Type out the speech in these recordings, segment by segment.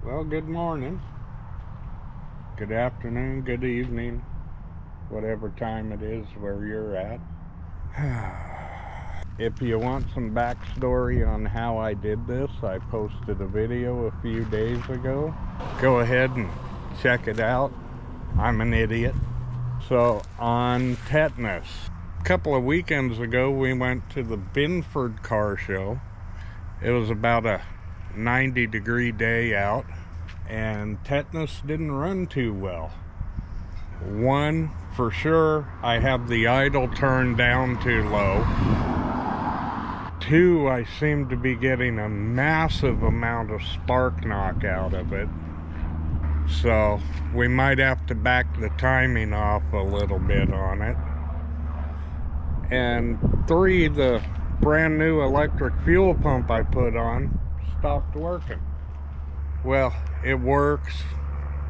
Well, good morning, good afternoon, good evening, whatever time it is where you're at. If you want some backstory on how I did this, I posted a video a few days ago. Go ahead and check it out. I'm an idiot. So, on tetanus, a couple of weekends ago we went to the Binford car show. It was about a 90-degree day out, and tetanus didn't run too well. One, for sure, I have the idle turned down too low. Two, I seem to be getting a massive amount of spark knock out of it. So we might have to back the timing off a little bit on it. And three, the brand new electric fuel pump I put on stopped working. Well, it works,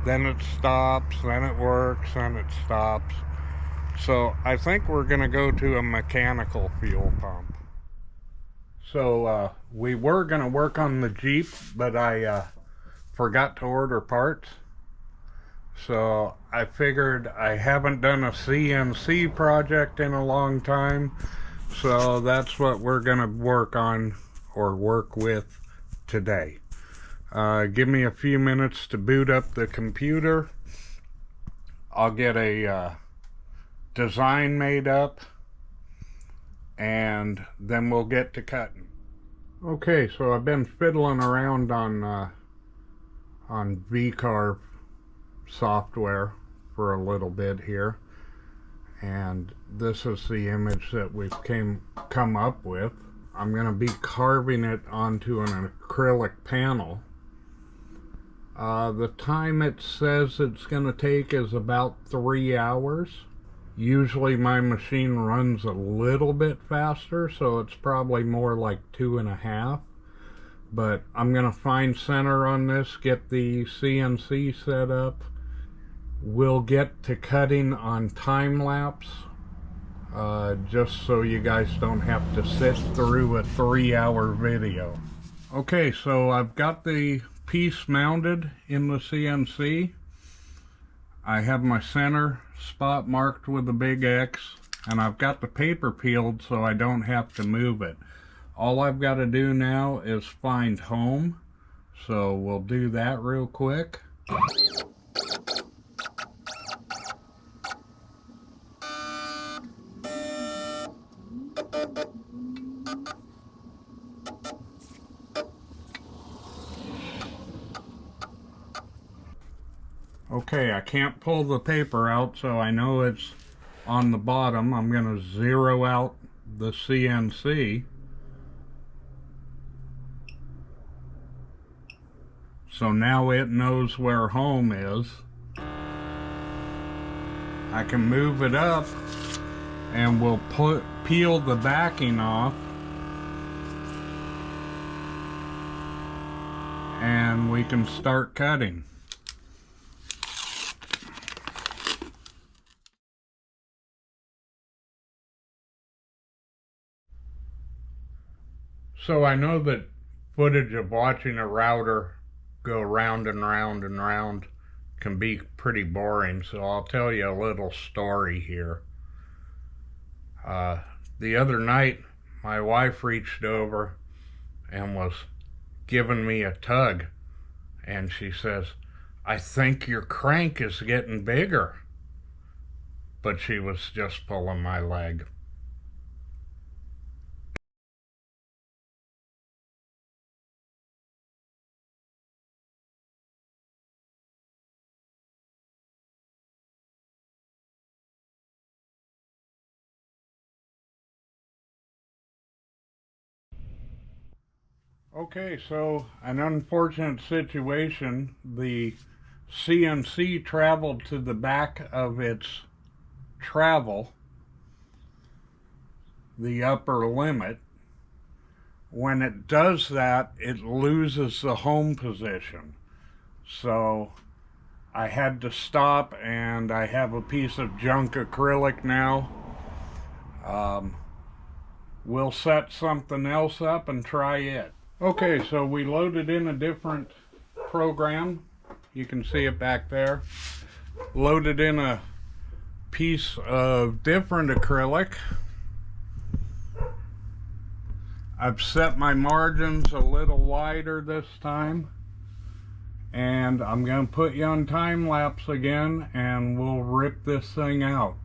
then it stops, then it works, then it stops. So I think we're gonna go to a mechanical fuel pump. So we were gonna work on the Jeep, but I forgot to order parts. So I figured I haven't done a CNC project in a long time, so that's what we're gonna work on or work with today. Give me a few minutes to boot up the computer. I'll get a design made up, and then we'll get to cutting. Okay, so I've been fiddling around on VCarve software for a little bit here, and this is the image that we've come up with. I'm going to be carving it onto an acrylic panel. The time it says it's going to take is about 3 hours. Usually my machine runs a little bit faster, so it's probably more like 2.5. But I'm going to find center on this, get the CNC set up. We'll get to cutting on time lapse, just so you guys don't have to sit through a 3-hour video. Okay, so I've got the piece mounted in the CNC. I have my center spot marked with a big X, and I've got the paper peeled so I don't have to move it. All I've got to do now is find home, so we'll do that real quick. Okay, I can't pull the paper out, so I know it's on the bottom. I'm going to zero out the CNC. So now it knows where home is. I can move it up, and we'll peel the backing off. And we can start cutting. So I know that footage of watching a router go round and round and round can be pretty boring, so I'll tell you a little story here. The other night, my wife reached over and was giving me a tug, and she says, "I think your crank is getting bigger." But she was just pulling my leg. Okay, so an unfortunate situation. The CNC traveled to the back of its travel, the upper limit. When it does that, it loses the home position. So I had to stop, and I have a piece of junk acrylic now. We'll set something else up and try it. Okay, so we loaded in a different program. You can see it back there. Loaded in a piece of different acrylic. I've set my margins a little wider this time. And I'm going to put you on time lapse again and we'll rip this thing out.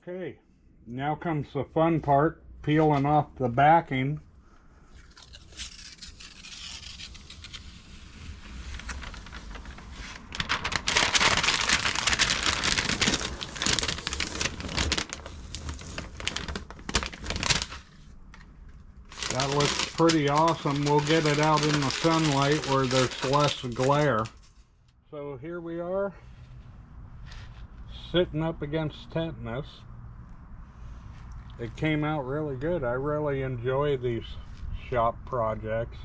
Okay, now comes the fun part, peeling off the backing. That looks pretty awesome. We'll get it out in the sunlight where there's less glare. So here we are, sitting up against tetanus. It came out really good. I really enjoy these shop projects.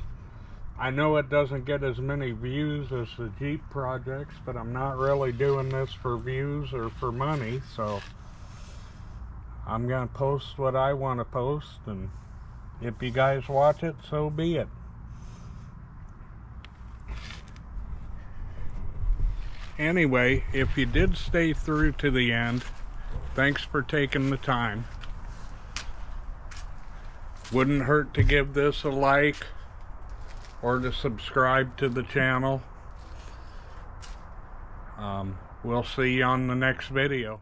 I know it doesn't get as many views as the Jeep projects, but I'm not really doing this for views or for money, so I'm gonna post what I want to post, and if you guys watch it, so be it. Anyway, if you did stay through to the end, thanks for taking the time. Wouldn't hurt to give this a like or to subscribe to the channel. We'll see you on the next video.